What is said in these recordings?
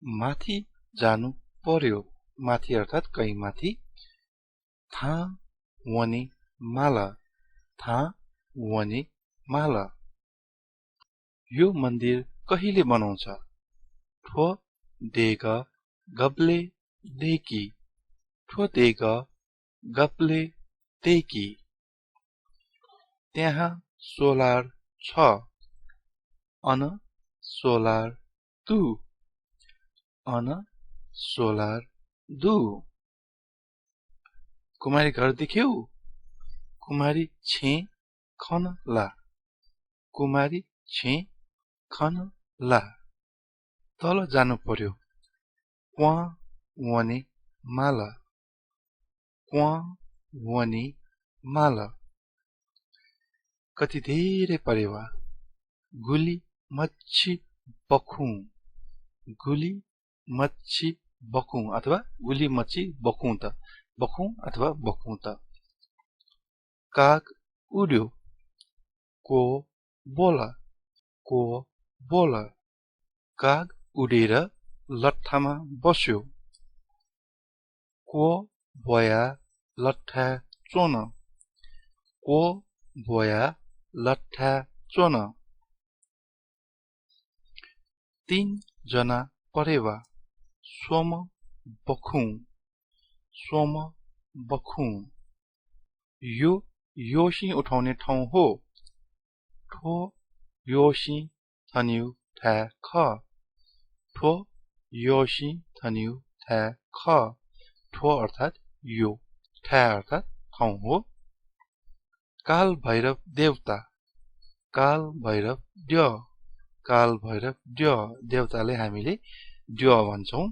माथि जानु पर्यो। माथि अर्थात् कहीँ माथि। था वने माला। था वने माला। यो मन्दिर कहिले बनाउँछ? ठो देग गब्ले देखि। ठो देग गब्ले देखि। त्यहाँ सोलार छ। अन सोलार दु। अन सोलार दु। कुमारी घर देख्यौ? कुमारी छे खन ला। कुमारी छे खन ला। तल जानु पर्यो। क्वा वने माला। क्वा वने माला। कति धेरै परेवा। गुली मच्छी बखुं। गुली मच्छी बखुं अथवा गुली मच्छी बखुं त। बखुं अथवा बखुं त। काग उड्यो। को बोला। को बोला। काग उडेर लट्ठामा बस्यो। को बोया लट्ठा चोन। को बोया लट्ठा चोन। 3 जना परेवा। सोम बखुं। सोम बखुं। यो योसी उठाउने ठाउँ हो। ठो योसी थन्यु ठा ख। ठो योसी थन्यु ठा ख। ठो अर्थात् यो। ठा अर्थात् ठाउँ हो। काल भैरव देवता। काल भैरव द्य। काल भैरव द्य। देवताले हामीले द्य भन्छौं।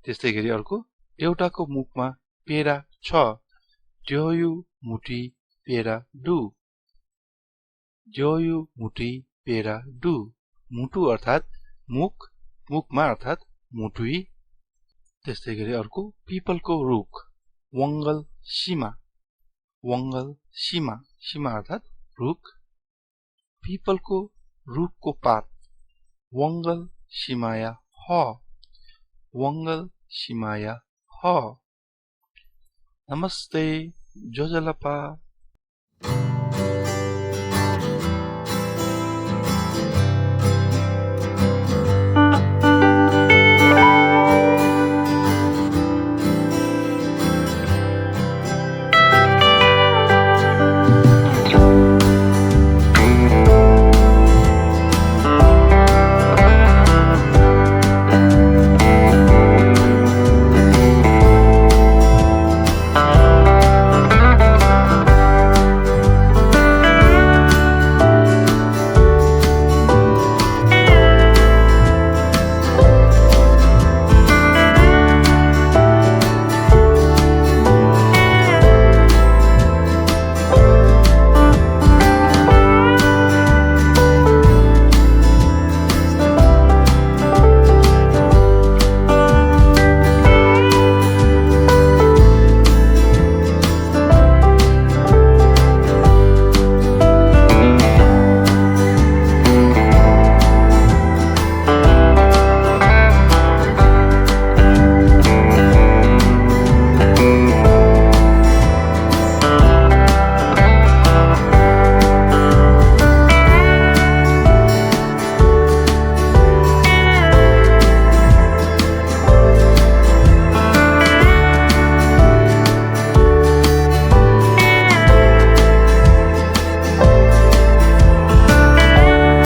त्यस्तै गरी अर्को एउटाको मुखमा पेरा छ। द्ययु मुठी पेरा दु। द्ययु मुठी पेरा दु। मुटु अर्थात् मुख। मुखमा अर्थात् मुटुई। त्यस्तै गरी अर्को पिपलको रुख। वंगल सीमा। वंगल सीमा। सीमा अर्थात् रुख। पिपलको रुखको पात। वंगल सीमाया ह। वंगल सीमाया ह। नमस्ते जोजलपा।